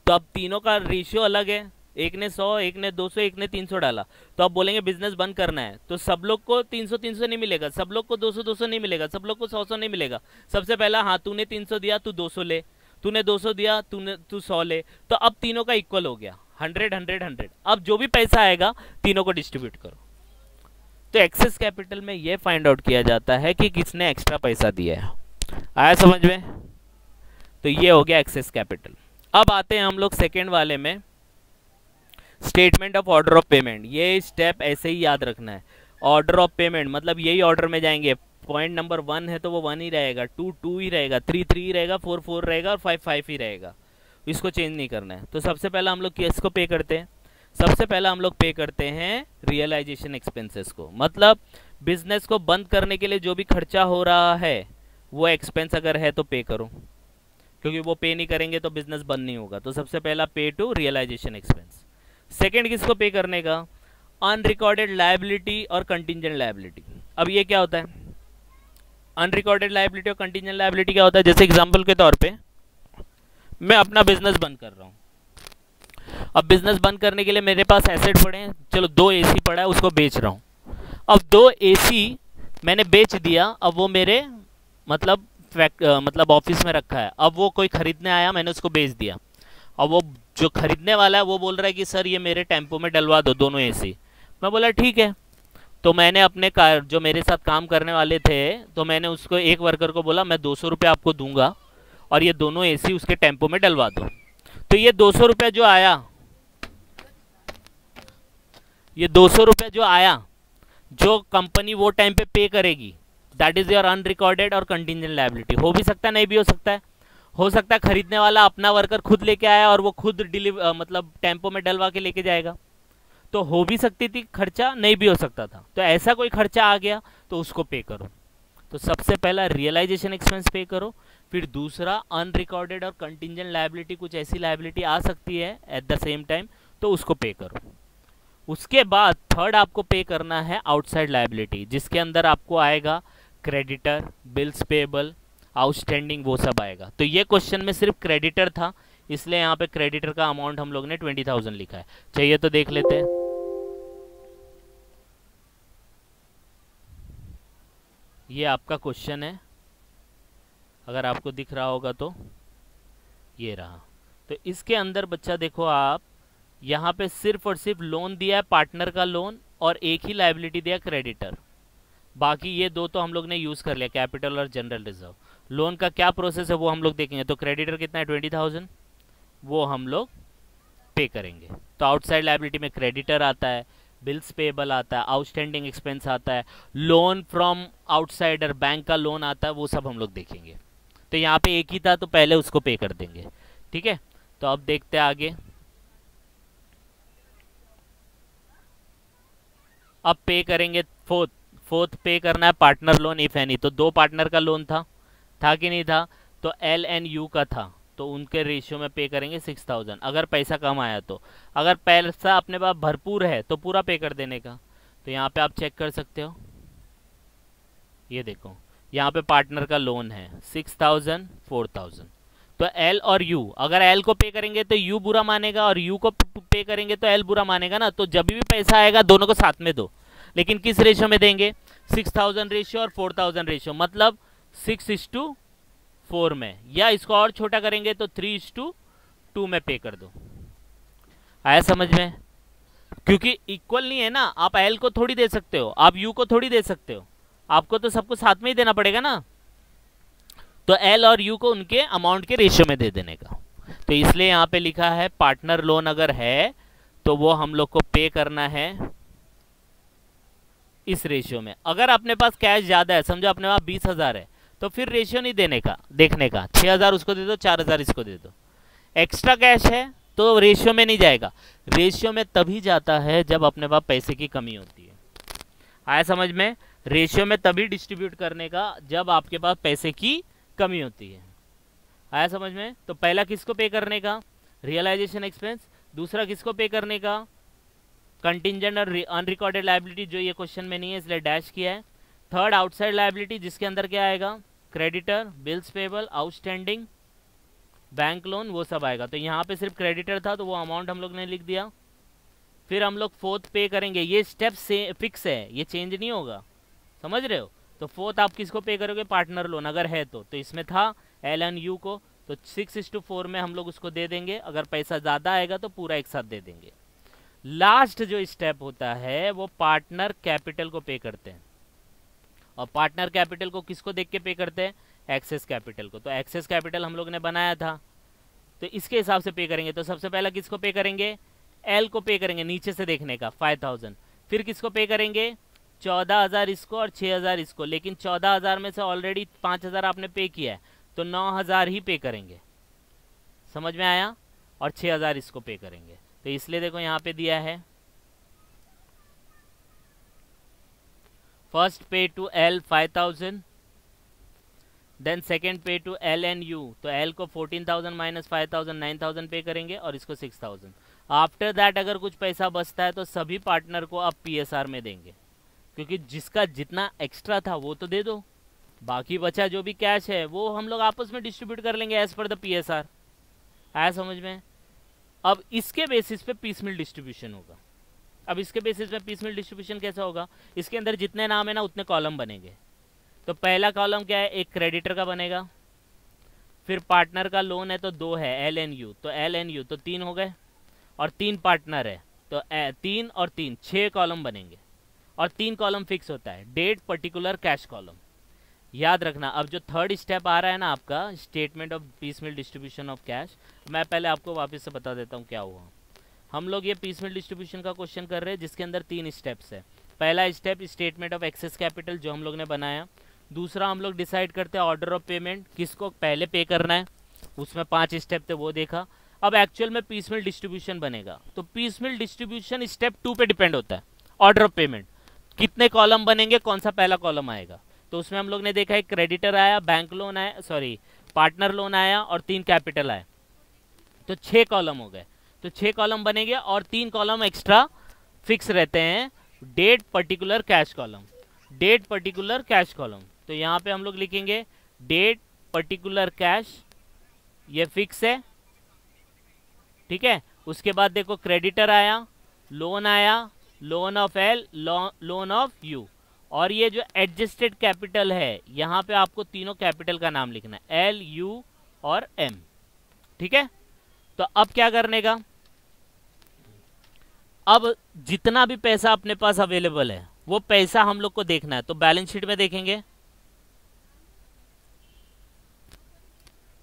तो अब तीनों का रेशियो अलग है, एक ने 100, एक ने 200, एक ने 300 डाला। तो आप बोलेंगे बिजनेस बंद करना है, तो सब लोग को 300 नहीं मिलेगा, सब लोग को 200 नहीं मिलेगा, सब लोग को 100 नहीं मिलेगा। सबसे पहला हाँ तूने 300 दिया तू 200 ले, तूने 200 दिया तू 100 ले, तो अब तीनों का इक्वल हो गया 100 100 100। अब जो भी पैसा आएगा तीनों को डिस्ट्रीब्यूट करो। तो एक्सेस कैपिटल में ये फाइंड आउट किया जाता है कि किसने एक्स्ट्रा पैसा दिया है। आया समझ में, तो ये हो गया एक्सेस कैपिटल। अब आते हैं हम लोग सेकेंड वाले में, statement of order of payment. ये स्टेप ऐसे ही याद रखना है, ऑर्डर ऑफ पेमेंट मतलब यही ऑर्डर में जाएंगे। पॉइंट नंबर 1 है तो वो 1 ही रहेगा, 2 2 ही रहेगा, 3 3 ही रहेगा, 4 4 रहेगा और 5 5 ही रहेगा, इसको चेंज नहीं करना है। तो सबसे पहला हम लोग किसको पे करते हैं, सबसे पहला हम लोग पे करते हैं रियलाइजेशन एक्सपेंसेस को। मतलब बिजनेस को बंद करने के लिए जो भी खर्चा हो रहा है वो एक्सपेंस अगर है तो पे करो, क्योंकि वो पे नहीं करेंगे तो बिजनेस बंद नहीं होगा। तो सबसे पहला पे टू रियलाइजेशन एक्सपेंस। सेकंड किसको पे करने का, अनरिकॉर्डेड लायबिलिटी और कंटिंजेंट लायबिलिटी। अब ये क्या होता है, अनरिकॉर्डेड लायबिलिटी और कंटिंजेंट लायबिलिटी क्या होता है, जैसे एग्जांपल के तौर पे मैं अपना बिजनेस बंद कर रहा हूँ। अब बिजनेस बंद करने के लिए मेरे पास एसेट पड़े हैं, चलो 2 AC पड़ा है उसको बेच रहा हूँ। अब 2 AC मैंने बेच दिया, अब वो मेरे मतलब ऑफिस में रखा है। अब वो कोई खरीदने आया, मैंने उसको बेच दिया। अब वो जो खरीदने वाला है वो बोल रहा है कि सर ये मेरे टेम्पो में डलवा दो दोनों AC। मैं बोला ठीक है। तो मैंने अपने जो मेरे साथ काम करने वाले थे, तो मैंने उसको एक वर्कर को बोला मैं 200 रुपये आपको दूंगा और ये दोनों AC उसके टेम्पो में डलवा दो। तो ये 200 रुपये जो आया, ये 200 रुपये जो आया, जो कंपनी वो टाइम पे करेगी, दैट इज योर अनरिकॉर्डेड और कंटिंजेंट लायबिलिटी। हो भी सकता है, नहीं भी हो सकता है। हो सकता है खरीदने वाला अपना वर्कर खुद लेके आया और वो खुद मतलब टेम्पो में डलवा के लेके जाएगा, तो हो भी सकती थी खर्चा, नहीं भी हो सकता था। तो ऐसा कोई खर्चा आ गया तो उसको पे करो। तो सबसे पहला रियलाइजेशन एक्सपेंस पे करो, फिर दूसरा अनरिकॉर्डेड और कंटिंजेंट लायबिलिटी, कुछ ऐसी लायबिलिटी आ सकती है एट द सेम टाइम, तो उसको पे करो। उसके बाद थर्ड आपको पे करना है आउटसाइड लायबिलिटी, जिसके अंदर आपको आएगा क्रेडिटर, बिल्स पेबल, आउटस्टैंडिंग, वो सब आएगा। तो ये क्वेश्चन में सिर्फ क्रेडिटर था, इसलिए यहाँ पे क्रेडिटर का अमाउंट हम लोग ने 20,000 लिखा है। चाहिए तो देख लेते हैं। ये आपका क्वेश्चन है, अगर आपको दिख रहा होगा तो ये रहा। तो इसके अंदर बच्चा देखो आप, यहाँ पे सिर्फ और सिर्फ लोन दिया है, पार्टनर का लोन, और एक ही लायबिलिटी दिया क्रेडिटर। बाकी ये दो तो हम लोग ने यूज़ कर लिया, कैपिटल और जनरल रिजर्व। लोन का क्या प्रोसेस है वो हम लोग देखेंगे। तो क्रेडिटर कितना है 20,000, वो हम लोग पे करेंगे। तो आउटसाइड लायबिलिटी में क्रेडिटर आता है, बिल्स पेबल आता है, आउटस्टैंडिंग एक्सपेंस आता है, लोन फ्रॉम आउटसाइडर बैंक का लोन आता है, वो सब हम लोग देखेंगे। तो यहाँ पे एक ही था तो पहले उसको पे कर देंगे, ठीक है। तो अब देखते हैं आगे। अब पे करेंगे फोर्थ पे करना है पार्टनर लोन इफ एनी। तो दो पार्टनर का लोन था कि नहीं था? तो एल एंड यू का था, तो उनके रेशियो में पे करेंगे 6000 अगर पैसा कम आया तो। अगर पैसा अपने पास भरपूर है तो पूरा पे कर देने का। तो यहाँ पे आप चेक कर सकते हो, ये देखो यहाँ पे पार्टनर का लोन है 6000 4000। तो एल और यू, अगर एल को पे करेंगे तो यू बुरा मानेगा और यू को पे करेंगे तो एल बुरा मानेगा ना। तो जब भी पैसा आएगा दोनों को साथ में दो, लेकिन किस रेशियो में देंगे? 6000 रेशियो और 4000 रेशियो, मतलब 6:4 में, या इसको और छोटा करेंगे तो 3:2 में पे कर दो। आया समझ में? क्योंकि इक्वल नहीं है ना, आप एल को थोड़ी दे सकते हो, आप यू को थोड़ी दे सकते हो, आपको तो सबको साथ में ही देना पड़ेगा ना। तो एल और यू को उनके अमाउंट के रेशियो में दे देने का। तो इसलिए यहाँ पे लिखा है पार्टनर लोन अगर है तो वो हम लोग को पे करना है इस रेशियो में। अगर अपने पास कैश ज्यादा है, समझो अपने पास 20,000 है, तो फिर रेशियो नहीं देने का, देखने का 6,000 उसको दे दो, 4,000 इसको दे दो। एक्स्ट्रा कैश है तो रेशियो में नहीं जाएगा। रेशियो में तभी जाता है जब अपने पास पैसे की कमी होती है। आया समझ में? रेशियो में तभी डिस्ट्रीब्यूट करने का जब आपके पास पैसे की कमी होती है। आया समझ में? तो पहला किसको पे करने का? Realisation expense. दूसरा किसको पे करने का? कंटिंजेंट और अनरिकॉर्डेड लायबिलिटी, जो ये क्वेश्चन में नहीं है इसलिए डैश किया है। थर्ड आउटसाइड लायबिलिटी, जिसके अंदर क्या आएगा? Creditor, bills payable, outstanding, bank loan, वो सब आएगा। तो यहाँ पे सिर्फ क्रेडिटर था तो वो अमाउंट हम लोग ने लिख दिया। फिर हम लोग फोर्थ पे करेंगे, ये स्टेप से फिक्स है, ये चेंज नहीं होगा, समझ रहे हो? तो फोर्थ आप किसको पे करोगे? पार्टनर लोन अगर है तो इसमें था एल एंड यू को, तो 6:4 में हम लोग उसको दे देंगे। अगर पैसा ज़्यादा आएगा तो पूरा एक साथ दे देंगे। लास्ट जो स्टेप होता है वो पार्टनर कैपिटल को पे करते हैं। और पार्टनर कैपिटल को किसको देख के पे करते हैं? एक्सेस कैपिटल को। तो एक्सेस कैपिटल हम लोग ने बनाया था तो इसके हिसाब से पे करेंगे। तो सबसे पहला किसको पे करेंगे? एल को पे करेंगे, नीचे से देखने का 5000। फिर किसको पे करेंगे? 14,000 इसको और 6,000 इसको। लेकिन 14,000 में से ऑलरेडी 5,000 आपने पे किया है तो 9,000 ही पे करेंगे, समझ में आया? और 6,000 इसको पे करेंगे। तो इसलिए देखो यहाँ पे दिया है फर्स्ट पे टू एल 5,000, देन सेकेंड पे टू एल एंड यू। तो एल को 14,000 माइनस 5,000 9,000 पे करेंगे और इसको 6,000। आफ्टर दैट अगर कुछ पैसा बचता है तो सभी पार्टनर को आप पीएसआर में देंगे, क्योंकि जिसका जितना एक्स्ट्रा था वो तो दे दो, बाकी बचा जो भी कैश है वो हम लोग आपस में डिस्ट्रीब्यूट कर लेंगे एज पर द पीएसआर। आया समझ में? अब इसके बेसिस पे पीसमिल डिस्ट्रीब्यूशन होगा। अब इसके बेसिस पे पीसमिल डिस्ट्रीब्यूशन कैसा होगा? इसके अंदर जितने नाम है ना उतने कॉलम बनेंगे। तो पहला कॉलम क्या है? एक क्रेडिटर का बनेगा, फिर पार्टनर का लोन है तो 2 है एल एन यू, तो एल एन यू तो 3 हो गए, और 3 पार्टनर है तो 3 और 3 6 कॉलम बनेंगे। और 3 कॉलम फिक्स होता है, डेट, पर्टिकुलर, कैश कॉलम। याद रखना। अब जो थर्ड स्टेप आ रहा है ना आपका, statement of piecemeal distribution of cash, मैं पहले आपको वापस से बता देता हूँ क्या हुआ। हम लोग ये पीसमिल डिस्ट्रीब्यूशन का क्वेश्चन कर रहे हैं जिसके अंदर 3 स्टेप्स है। पहला step statement of excess capital जो हम लोग ने बनाया। दूसरा हम लोग डिसाइड करते हैं ऑर्डर ऑफ पेमेंट, किसको पहले पे करना है, उसमें 5 स्टेप थे वो देखा। अब एक्चुअल में पीसमिल डिस्ट्रीब्यूशन बनेगा। तो पीसमिल डिस्ट्रीब्यूशन स्टेप 2 पे डिपेंड होता है, ऑर्डर ऑफ पेमेंट, कितने कॉलम बनेंगे, कौन सा पहला कॉलम आएगा। तो उसमें हम लोग ने देखा है क्रेडिटर आया, बैंक लोन आया, सॉरी पार्टनर लोन आया और 3 कैपिटल आए, तो 6 कॉलम हो गए। तो 6 कॉलम बनेंगे और 3 कॉलम एक्स्ट्रा फिक्स रहते हैं, date, particular, cash column. Date, particular, cash column. तो यहाँ पे हम लोग लिखेंगे डेट, पर्टिकुलर, कैश, ये फिक्स है, ठीक है। उसके बाद देखो क्रेडिटर आया, लोन आया, loan of L, loan of you, और ये जो एडजस्टेड कैपिटल है यहाँ पे आपको तीनों कैपिटल का नाम लिखना है, एल, यू और एम, ठीक है। तो अब क्या करने का? अब जितना भी पैसा अपने पास अवेलेबल है वो पैसा हम लोग को देखना है। तो बैलेंस शीट में देखेंगे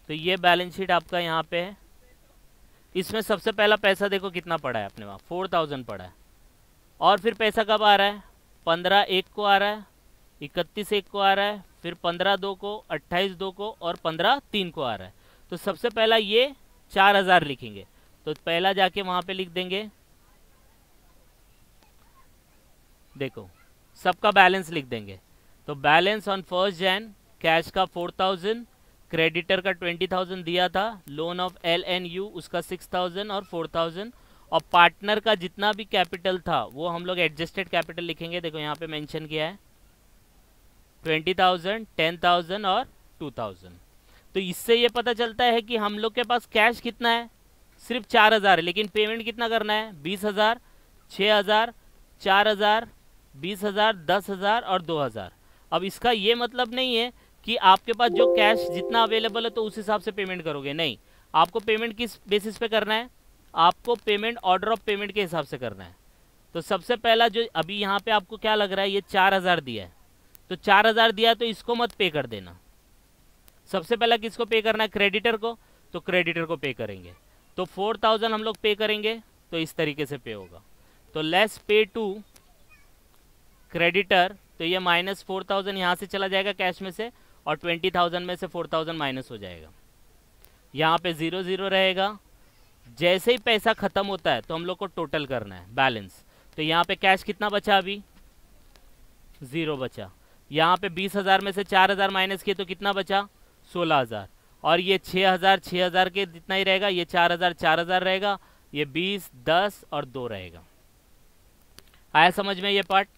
तो ये बैलेंस शीट आपका यहाँ पे है, इसमें सबसे पहला पैसा देखो कितना पड़ा है अपने वहाँ, 4000 पड़ा है। और फिर पैसा कब आ रहा है, 15/1 को आ रहा है, 31/1 को आ रहा है, फिर 15/2 को, 28/2 को और 15/3 को आ रहा है। तो सबसे पहला ये 4000 लिखेंगे, तो पहला जाके वहाँ पे लिख देंगे, देखो सबका बैलेंस लिख देंगे। तो बैलेंस ऑन 1 जैन, कैश का 4000, क्रेडिटर का 20,000 दिया था, लोन ऑफ LNU उसका 6000 और 4000, और पार्टनर का जितना भी कैपिटल था वो हम लोग एडजस्टेड कैपिटल लिखेंगे। देखो यहाँ पे मेंशन किया है 20,000, 10,000 और 2,000। तो इससे ये पता चलता है कि हम लोग के पास कैश कितना है, सिर्फ 4000 है, लेकिन पेमेंट कितना करना है, 20,000, 6,000, 4,000, 20,000, 10,000 और 2,000। अब इसका ये मतलब नहीं है कि आपके पास जो कैश जितना अवेलेबल है तो उस हिसाब से पेमेंट करोगे, नहीं। आपको पेमेंट किस बेसिस पे करना है, आपको पेमेंट ऑर्डर ऑफ पेमेंट के हिसाब से करना है। तो सबसे पहला जो अभी यहाँ पे आपको क्या लग रहा है, ये 4000 दिया है, तो 4000 दिया तो इसको मत पे कर देना। सबसे पहला किसको पे करना है, क्रेडिटर को, तो क्रेडिटर को पे करेंगे। तो 4000 हम लोग पे करेंगे, तो इस तरीके से पे होगा। तो लेस पे टू क्रेडिटर, तो ये -4000 यहाँ से चला जाएगा कैश में से, और 20,000 में से 4000 माइनस हो जाएगा। यहाँ पे 0 0 रहेगा। जैसे ही पैसा खत्म होता है तो हम लोग को टोटल करना है बैलेंस। तो यहाँ पे कैश कितना बचा, अभी 0 बचा। यहाँ पे 20,000 में से 4000 माइनस किए तो कितना बचा, 16,000। और ये 6,000 6,000 के जितना ही रहेगा, ये 4,000 4,000 रहेगा, ये 20 10 और 2 रहेगा। आया समझ में ये पार्ट।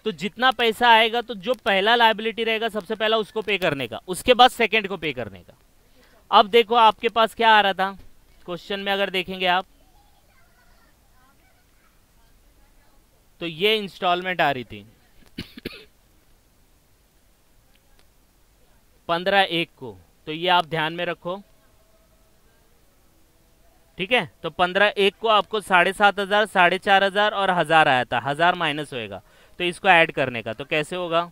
तो जितना पैसा आएगा तो जो पहला लायबिलिटी रहेगा सबसे पहला उसको पे करने का, उसके बाद सेकंड को पे करने का। अब देखो आपके पास क्या आ रहा था क्वेश्चन में, अगर देखेंगे आप तो ये इंस्टॉलमेंट आ रही थी 15/1 को, तो ये आप ध्यान में रखो, ठीक है। तो 15/1 को आपको 7,500, 4,500 और 1000 आया था, 1000 माइनस होएगा, तो इसको ऐड करने का। तो कैसे होगा,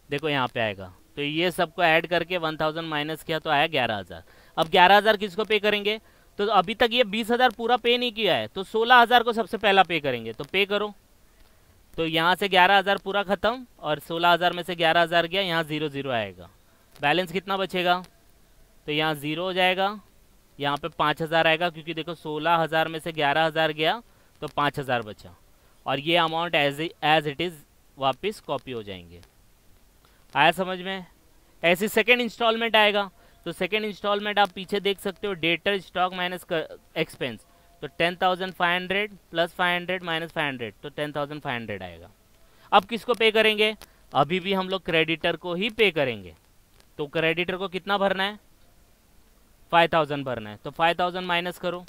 देखो यहाँ पे आएगा, तो ये सबको ऐड करके 1000 माइनस किया तो आया 11,000। अब 11,000 किसको पे करेंगे, तो अभी तक ये 20,000 पूरा पे नहीं किया है, तो 16,000 को सबसे पहला पे करेंगे। तो पे करो, तो यहाँ से 11,000 पूरा खत्म, और 16,000 में से 11,000 गया, यहाँ 0 0 आएगा। बैलेंस कितना बचेगा, तो यहाँ 0 हो जाएगा, यहाँ पे 5,000 आएगा, क्योंकि देखो 16,000 में से 11,000 गया तो 5,000 बचा, और ये अमाउंट एज इट इज़ वापस कॉपी हो जाएंगे। आया समझ में। ऐसे सेकेंड इंस्टॉलमेंट आएगा, तो सेकेंड इंस्टॉलमेंट आप पीछे देख सकते हो, डेटर स्टॉक माइनस एक्सपेंस, तो 10,500 प्लस 500 माइनस 500, तो 10,500 आएगा। अब किसको पे करेंगे, अभी भी हम लोग क्रेडिटर को ही पे करेंगे। तो क्रेडिटर को कितना भरना है, 5,000 भरना है, तो 5,000 माइनस करो,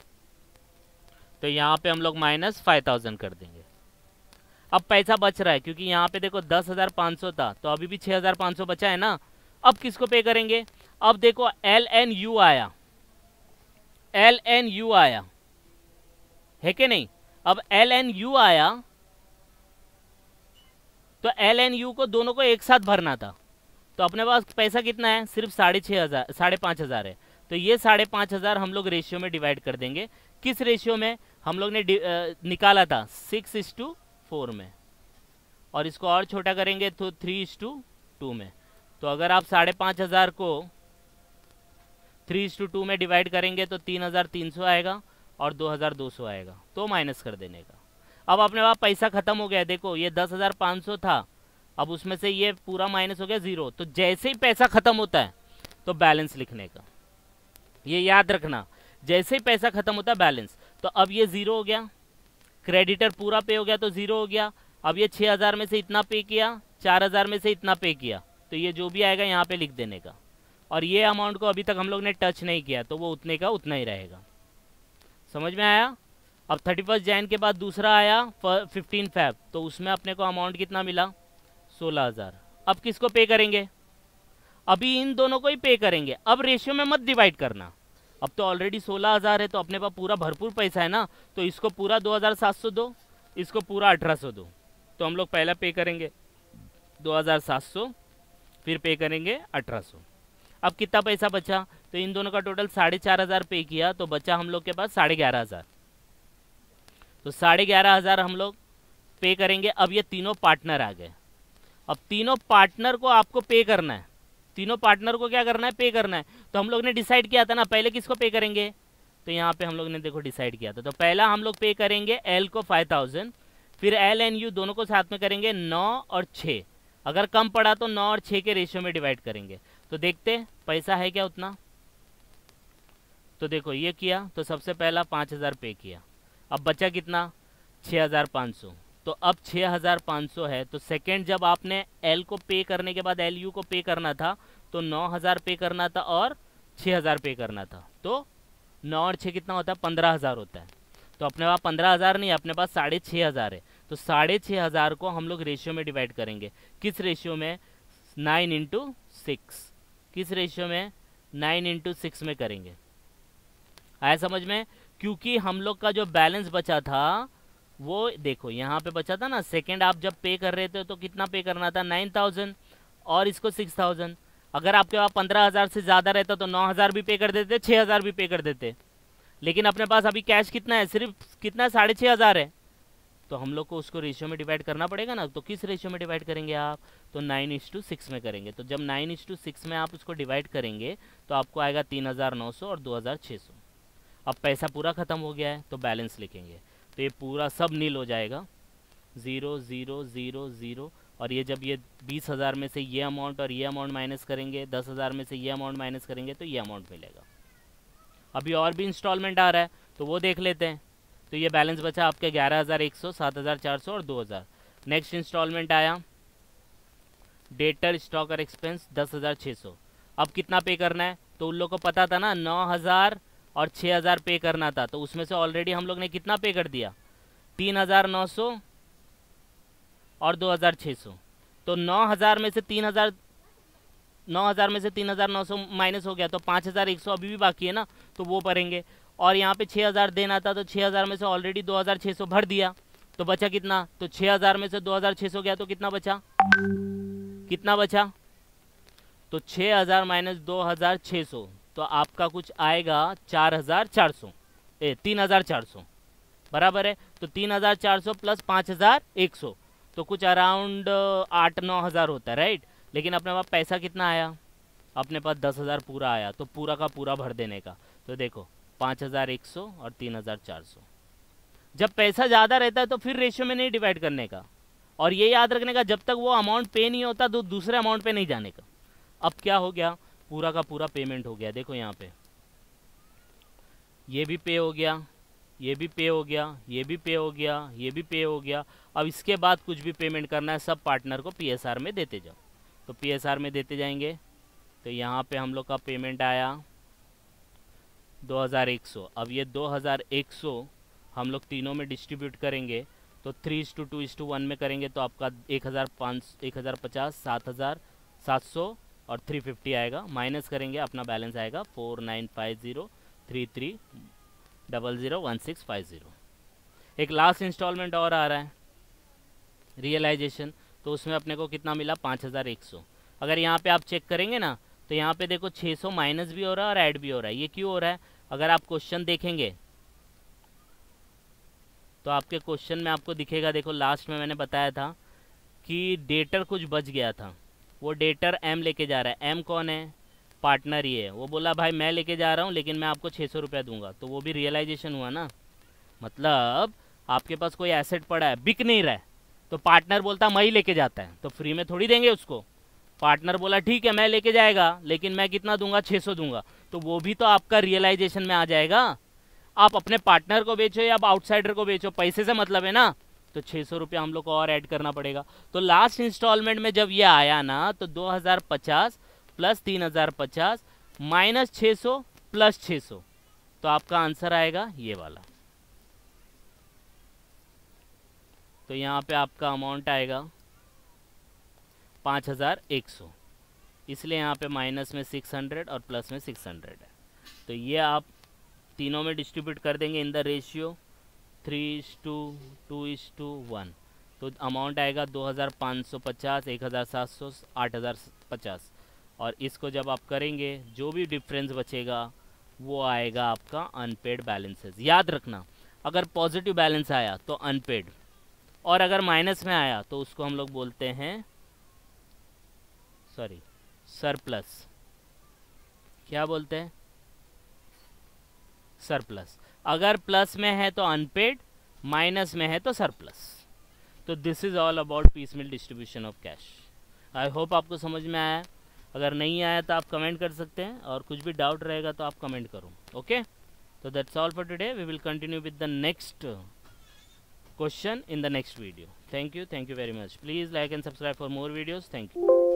तो यहाँ पे हम लोग -5,000 कर देंगे। अब पैसा बच रहा है, क्योंकि यहाँ पे देखो 10,500 था, तो अभी भी 6,500 बचा है ना। अब किसको पे करेंगे, अब देखो LNU आया, LNU आया है कि नहीं। अब LNU आया तो LNU को दोनों को एक साथ भरना था, तो अपने पास पैसा कितना है, सिर्फ 6,500 5,500 है, तो ये 5,500 हम लोग रेशियो में डिवाइड कर देंगे। किस रेशियो में, हम लोग ने निकाला था 6:4 में, और इसको और छोटा करेंगे तो 3:2 में। तो अगर आप 5,500 को 3:2 में डिवाइड करेंगे तो 3,300 आएगा और 2,200 आएगा, तो माइनस कर देने का। अब अपने पास पैसा खत्म हो गया, देखो ये 10,500 था, अब उसमें से ये पूरा माइनस हो गया 0। तो जैसे ही पैसा खत्म होता है तो बैलेंस लिखने का, ये याद रखना, जैसे ही पैसा खत्म होता है बैलेंस। तो अब ये 0 हो गया, क्रेडिटर पूरा पे हो गया तो 0 हो गया। अब ये 6,000 में से इतना पे किया, 4,000 में से इतना पे किया, तो ये जो भी आएगा यहाँ पे लिख देने का। और ये अमाउंट को अभी तक हम लोग ने टच नहीं किया, तो वो उतने का उतना ही रहेगा। समझ में आया। अब 31 जैन के बाद दूसरा आया 15 फेब, तो उसमें अपने को अमाउंट कितना मिला, 16,000। अब किसको पे करेंगे, अभी इन दोनों को ही पे करेंगे। अब रेशियो में मत डिवाइड करना, अब तो ऑलरेडी 16,000 है, तो अपने पास पूरा भरपूर पैसा है ना, तो इसको पूरा 2,700 दो, इसको पूरा 1,800 दो। तो हम लोग पहला पे करेंगे 2,700, फिर पे करेंगे 1,800। अब कितना पैसा बचा, तो इन दोनों का टोटल 4,500 पे किया, तो बचा हम लोग के पास 11,500। तो 11,500 हम लोग पे करेंगे। अब ये तीनों पार्टनर आ गए। अब तीनों पार्टनर को आपको पे करना है, तीनों पार्टनर को क्या करना है, पे करना है। तो हम लोग ने डिसाइड किया था ना पहले किसको पे करेंगे, तो यहाँ पे हम लोग ने देखो डिसाइड किया था। तो पहला हम लोग पे करेंगे एल को 5,000, फिर एल एंड यू दोनों को साथ में करेंगे 9 और 6। अगर कम पड़ा तो 9 और 6 के रेशियो में डिवाइड करेंगे। तो देखते पैसा है क्या उतना। तो देखो ये किया, तो सबसे पहला 5,000 पे किया। अब बचा कितना, 6,500। तो अब 6,500 है। तो सेकेंड जब आपने एल को पे करने के बाद एल यू को पे करना था, तो 9,000 पे करना था और 6,000 पे करना था। तो 9 और 6 कितना होता है, 15,000 होता है। तो अपने पास 15,000 नहीं, अपने पास 6,500 है। तो 6,500 को हम लोग रेशियो में डिवाइड करेंगे। किस रेशियो में, 9 इंटू 6। किस रेशियो में, 9 इंटू 6 में करेंगे। आया समझ में। क्योंकि हम लोग का जो बैलेंस बचा था वो देखो यहाँ पे बचा था ना, सेकेंड आप जब पे कर रहे थे तो कितना पे करना था, 9,000 और इसको 6,000। अगर आपके पास 15,000 से ज़्यादा रहता तो 9,000 भी पे कर देते, 6,000 भी पे कर देते। लेकिन अपने पास अभी कैश कितना है, सिर्फ कितना है, 6,500 है। तो हम लोग को उसको रेशियो में डिवाइड करना पड़ेगा ना। तो किस रेशियो में डिवाइड करेंगे आप, तो 9:6 में करेंगे। तो जब 9:6 में आप उसको डिवाइड करेंगे तो आपको आएगा 3,900 और 2,600। अब पैसा पूरा ख़त्म हो गया है, तो बैलेंस लिखेंगे। तो ये पूरा सब नील हो जाएगा, 0 0 0 0। और ये जब ये 20,000 में से ये अमाउंट और ये अमाउंट माइनस करेंगे, 10,000 में से ये अमाउंट माइनस करेंगे, तो ये अमाउंट मिलेगा। अभी और भी इंस्टॉलमेंट आ रहा है तो वो देख लेते हैं। तो ये बैलेंस बचा आपके 11,100, 7,400 और 2,000। नेक्स्ट इंस्टॉलमेंट आया डेटर स्टॉक और एक्सपेंस 10,600। अब कितना पे करना है, तो उन लोग को पता था ना 9,000 और 6,000 पे करना था। तो उसमें से ऑलरेडी हम लोग ने कितना पे कर दिया, 3,900 और 2,600। तो 9,000 में से 3,900 माइनस हो गया, तो 5,100 अभी भी बाकी है ना, तो वो भरेंगे। और यहाँ पे 6,000 देना था, तो 6,000 में से ऑलरेडी 2,600 भर दिया। तो बचा कितना, तो 6,000 में से 2,600 गया तो कितना बचा, कितना बचा, तो 6,000 माइनस 2,600, तो आपका कुछ आएगा 4,400, 3,400 बराबर है। तो 3,400 प्लस 5,100, तो कुछ अराउंड 8-9 हज़ार होता है, राइट। लेकिन अपने पास पैसा कितना आया, अपने पास 10,000 पूरा आया, तो पूरा का पूरा भर देने का। तो देखो 5,100 और 3,400। जब पैसा ज़्यादा रहता है तो फिर रेशियो में नहीं डिवाइड करने का, और ये याद रखने का जब तक वो अमाउंट पे नहीं होता तो दूसरे अमाउंट पे नहीं जाने का। अब क्या हो गया, पूरा का पूरा पेमेंट हो गया। देखो यहाँ पे ये भी पे हो गया, ये भी पे हो गया, ये भी पे हो गया, ये भी पे हो गया। अब इसके बाद कुछ भी पेमेंट करना है सब पार्टनर को पीएसआर में देते जाओ। तो पीएसआर में देते जाएंगे। तो यहाँ पे हम लोग का पेमेंट आया 2,100। अब ये 2,100 हम लोग तीनों में डिस्ट्रीब्यूट करेंगे, तो 3:2:1 में करेंगे, तो आपका 1,050, 7,700 और 350 आएगा। माइनस करेंगे, अपना बैलेंस आएगा 495033001650। एक लास्ट इंस्टॉलमेंट और आ रहा है रियलाइजेशन, तो उसमें अपने को कितना मिला, 5,100। अगर यहाँ पे आप चेक करेंगे ना, तो यहाँ पे देखो 600 माइनस भी हो रहा है और ऐड भी हो रहा है। ये क्यों हो रहा है, अगर आप क्वेश्चन देखेंगे तो आपके क्वेश्चन में आपको दिखेगा। देखो लास्ट में मैंने बताया था कि डेटर कुछ बच गया था, वो डेटर एम लेके जा रहा है। एम कौन है, पार्टनर ही है। वो बोला भाई मैं लेके जा रहा हूँ लेकिन मैं आपको 600 रुपया दूंगा, तो वो भी रियलाइजेशन हुआ ना। मतलब आपके पास कोई एसेट पड़ा है, बिक नहीं रहा है, तो पार्टनर बोलता मैं ही लेके जाता है, तो फ्री में थोड़ी देंगे उसको। पार्टनर बोला ठीक है मैं लेके जाएगा, लेकिन मैं कितना दूंगा, 600 दूंगा, तो वो भी तो आपका रियलाइजेशन में आ जाएगा। आप अपने पार्टनर को बेचो या आप आउटसाइडर को बेचो, पैसे से मतलब है ना। तो 600 रुपया हम लोग को और ऐड करना पड़ेगा। तो लास्ट इंस्टॉलमेंट में जब ये आया ना, तो 2,050 प्लस 3,050 माइनस 600 प्लस 600, तो आपका आंसर आएगा ये वाला। तो यहाँ पे आपका अमाउंट आएगा 5,100, इसलिए यहाँ पे माइनस में 600 और प्लस में 600 है। तो ये आप तीनों में डिस्ट्रीब्यूट कर देंगे इन द रेशियो 3:2:1, तो अमाउंट आएगा 2,550, 1,700, 8,050। और इसको जब आप करेंगे जो भी डिफरेंस बचेगा वो आएगा आपका अनपेड बैलेंसेस। याद रखना, अगर पॉजिटिव बैलेंस आया तो अनपेड, और अगर माइनस में आया तो उसको हम लोग बोलते हैं सरप्लस। क्या बोलते हैं? सरप्लस। अगर प्लस में है तो अनपेड, माइनस में है तो सरप्लस। तो this is all about piecemeal distribution of cash. I hope आपको समझ में आया। अगर नहीं आया तो आप कमेंट कर सकते हैं, और कुछ भी डाउट रहेगा तो आप कमेंट करो। ओके, तो that's all for today. We will continue with the next question in the next video. Thank you very much. Please like and subscribe for more videos. Thank you.